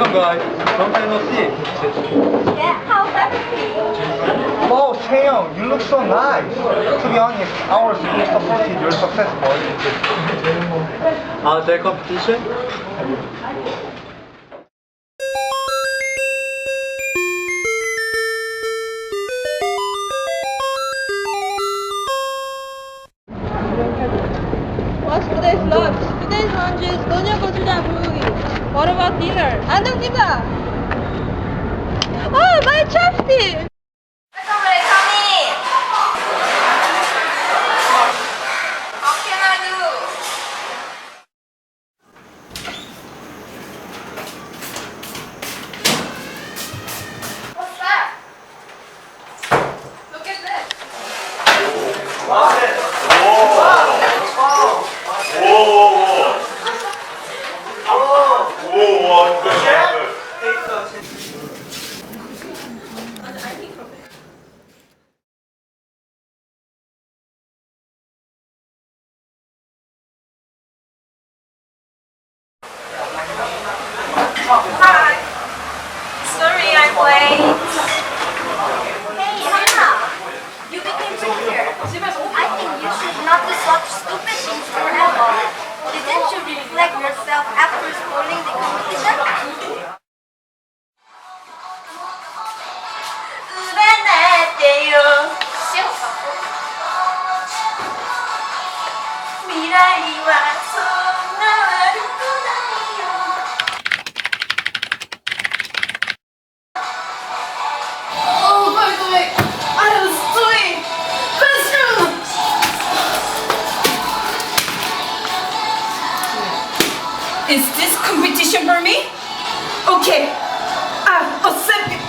Welcome guys. Long time no see. Yeah, how's everything? Wow, Chaeyoung, you look so nice. To be honest, our school supported your success boy. The competition? What's today's lunch? Today's lunch is gochugochu장 bulgogi. What about dinner? 안동김밥! Oh, my chopstick! Welcome, welcome. How can I do? What's that? Look at this. Hi. Sorry, I'm late. Hey, Hannah. You became teacher. I think you should not do such stupid things forever. Didn't you reflect yourself after spoiling the competition? Oh, by the way, I was doing restroom. Is this competition for me? Okay, accept it.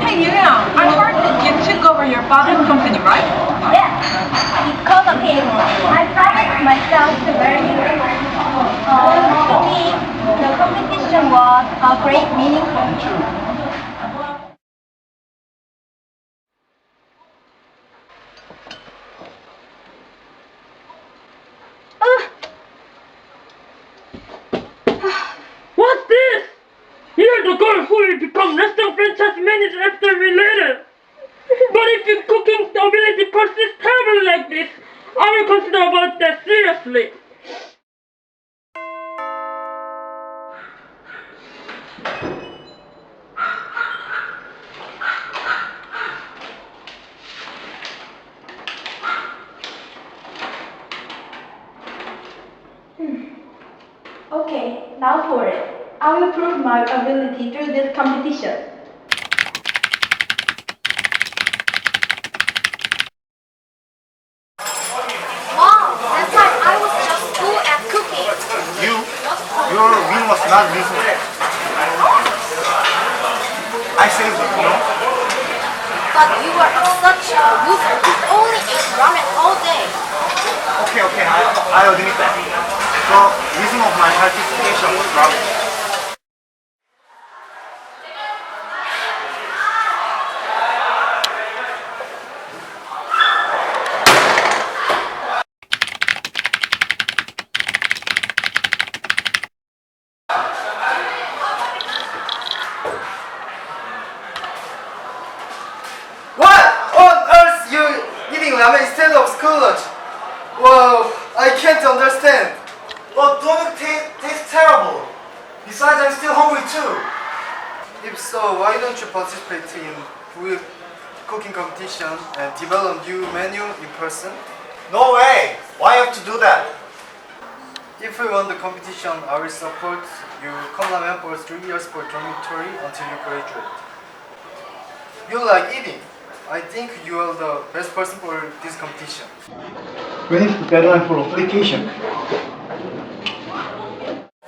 Hey, Yulia, I heard that you took over your father's company, right? Yeah, because of him, I promised myself to learn English. To me, the competition was a great meaning for me. What's this? You're the girl who will become restaurant franchise manager after we later. But if your cooking ability persists terribly like this, I will consider about that seriously. Okay, now for it. I will prove my ability through this competition. Wow, that time I was just good at cooking. Your win was not reasonable. I saved it, you know? But you were such a loser who only ate ramen all day. Okay, I admit that. The reason of my participation was wrong. What on earth you eating ramen instead of school lunch? Wow, I can't understand. But don't it taste terrible? Besides, I'm still hungry too. If so, why don't you participate in food cooking competition and develop new menu in person? No way! Why have to do that? If we won the competition, I will support you come ramen for 3 years for dormitory until you graduate. You like eating. I think you are the best person for this competition. When is the deadline for application?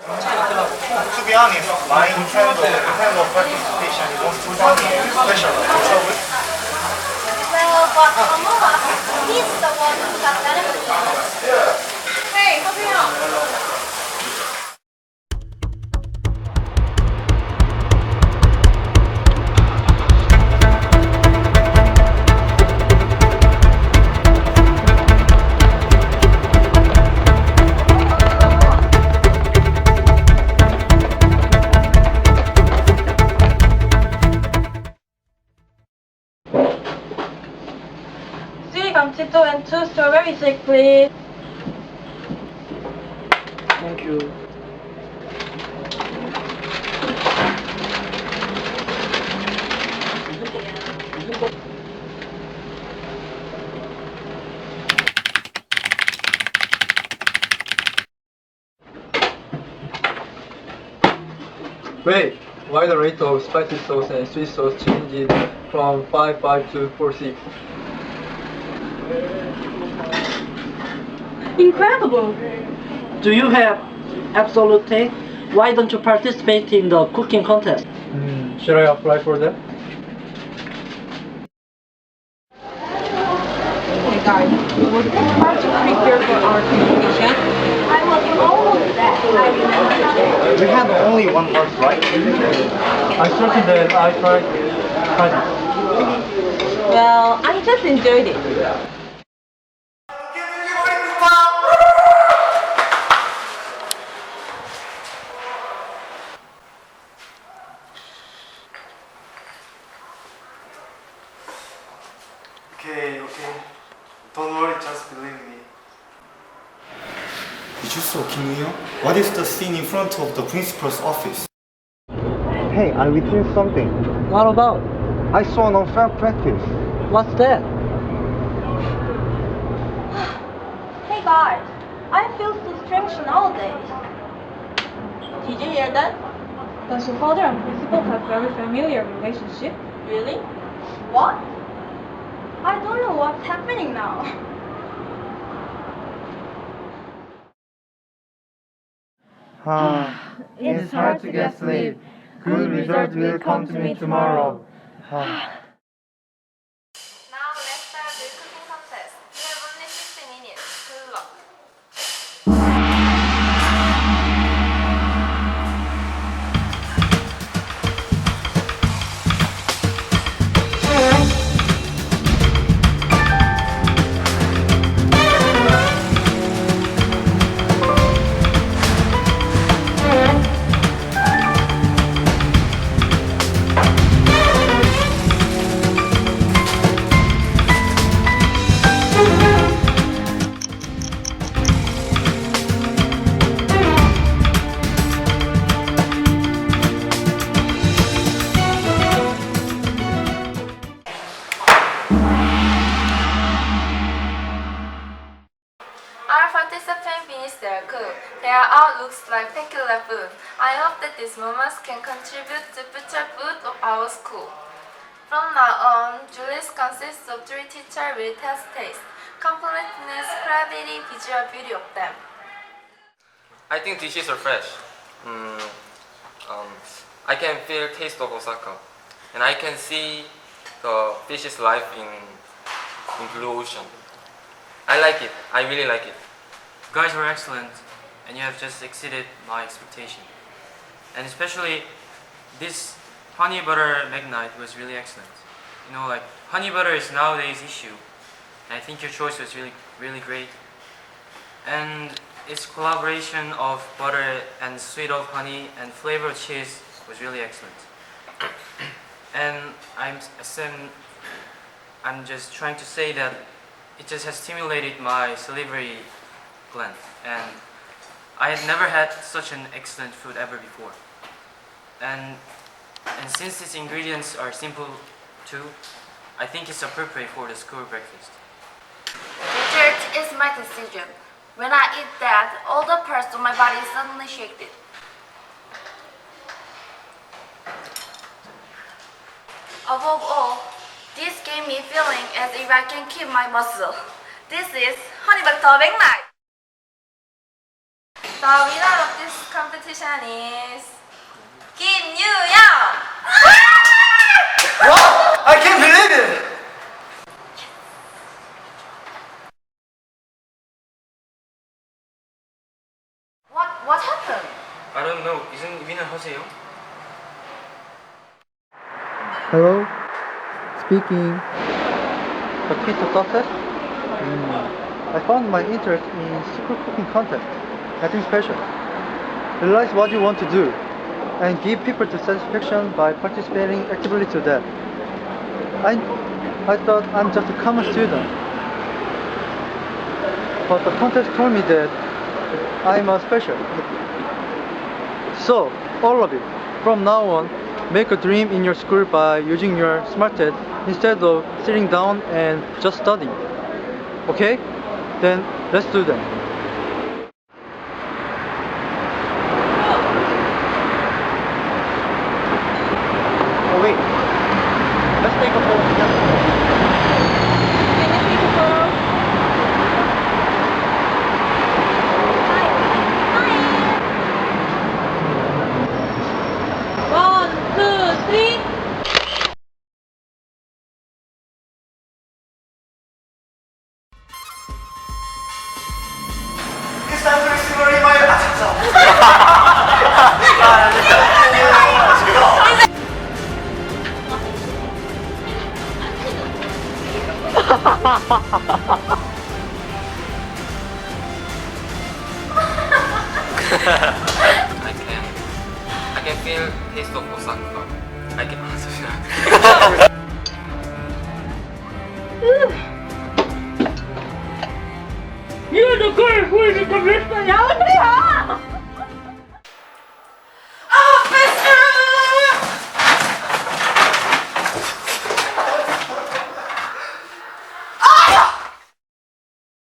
To be honest, my intent of participation is not special. Well, but among us, he's the one who got benefited. Hey, Hoseong. strawberry shake, please. Thank you. Wait, why the rate of spicy sauce and sweet sauce changed from 5.5 to 4.6? Incredible! Do you have absolute taste? Why don't you participate in the cooking contest? Should I apply for that? Hey guys, was it hard to prepare for our competition? I was almost there. I remember that. We had only one month, right? I'm certain that I tried it. Well, I just enjoyed it. Okay. Don't worry, just believe me. Did you saw Kim Woo-young? What is the scene in front of the principal's office? Hey, I witnessed something. What about? I saw an unfair practice. What's that? Hey guys, I feel so strange nowadays. Did you hear that? Does your father and principal have very familiar relationship? Really? What? I don't know what's happening now. It's hard to get sleep. Good result will come to me tomorrow. Now let's start the cooking contest. You have only 60 minutes. Good luck. Our participants finished their cook. Their art looks like peculiar food. I hope that these moments can contribute to future food of our school. From now on, Julius consists of 3 teachers will test taste, completeness, creativity, visual beauty of them. I think dishes are fresh. I can feel taste of Osaka, and I can see the fish's life in blue ocean. I like it. I really like it. You guys were excellent, and you have just exceeded my expectation. And especially this honey butter magnite was really excellent. You know, like honey butter is nowadays issue, and I think your choice was really great. And its collaboration of butter and sweet of honey and flavor of cheese was really excellent. And I'm just trying to say that it just has stimulated my salivary gland, and I had never had such an excellent food ever before. And since its ingredients are simple too, I think it's appropriate for the school breakfast. Dessert is my decision. When I eat that, all the parts of my body suddenly shake it. Above all, this gave me feeling as if I can keep my muscle. This is honey butter magnite. The winner of this competition is Kim Woo-young. What? I can't believe it! What happened? I don't know. Isn't winner Joseo? Hello? Speaking. Potato contest? I found my interest in secret cooking contest. Nothing special. Realize what you want to do and give people to satisfaction by participating actively to that. I thought I'm just a common student. but the contest told me that I'm special. So, all of you, from now on, make a dream in your school by using your smart head instead of sitting down and just studying. Okay? Then let's do that. Oh wait, let's take a photo together. Can you take a photo? One, two, three. It's time to receive a reminder. I can feel taste of Osaka. I can You're the girl who will become restaurant.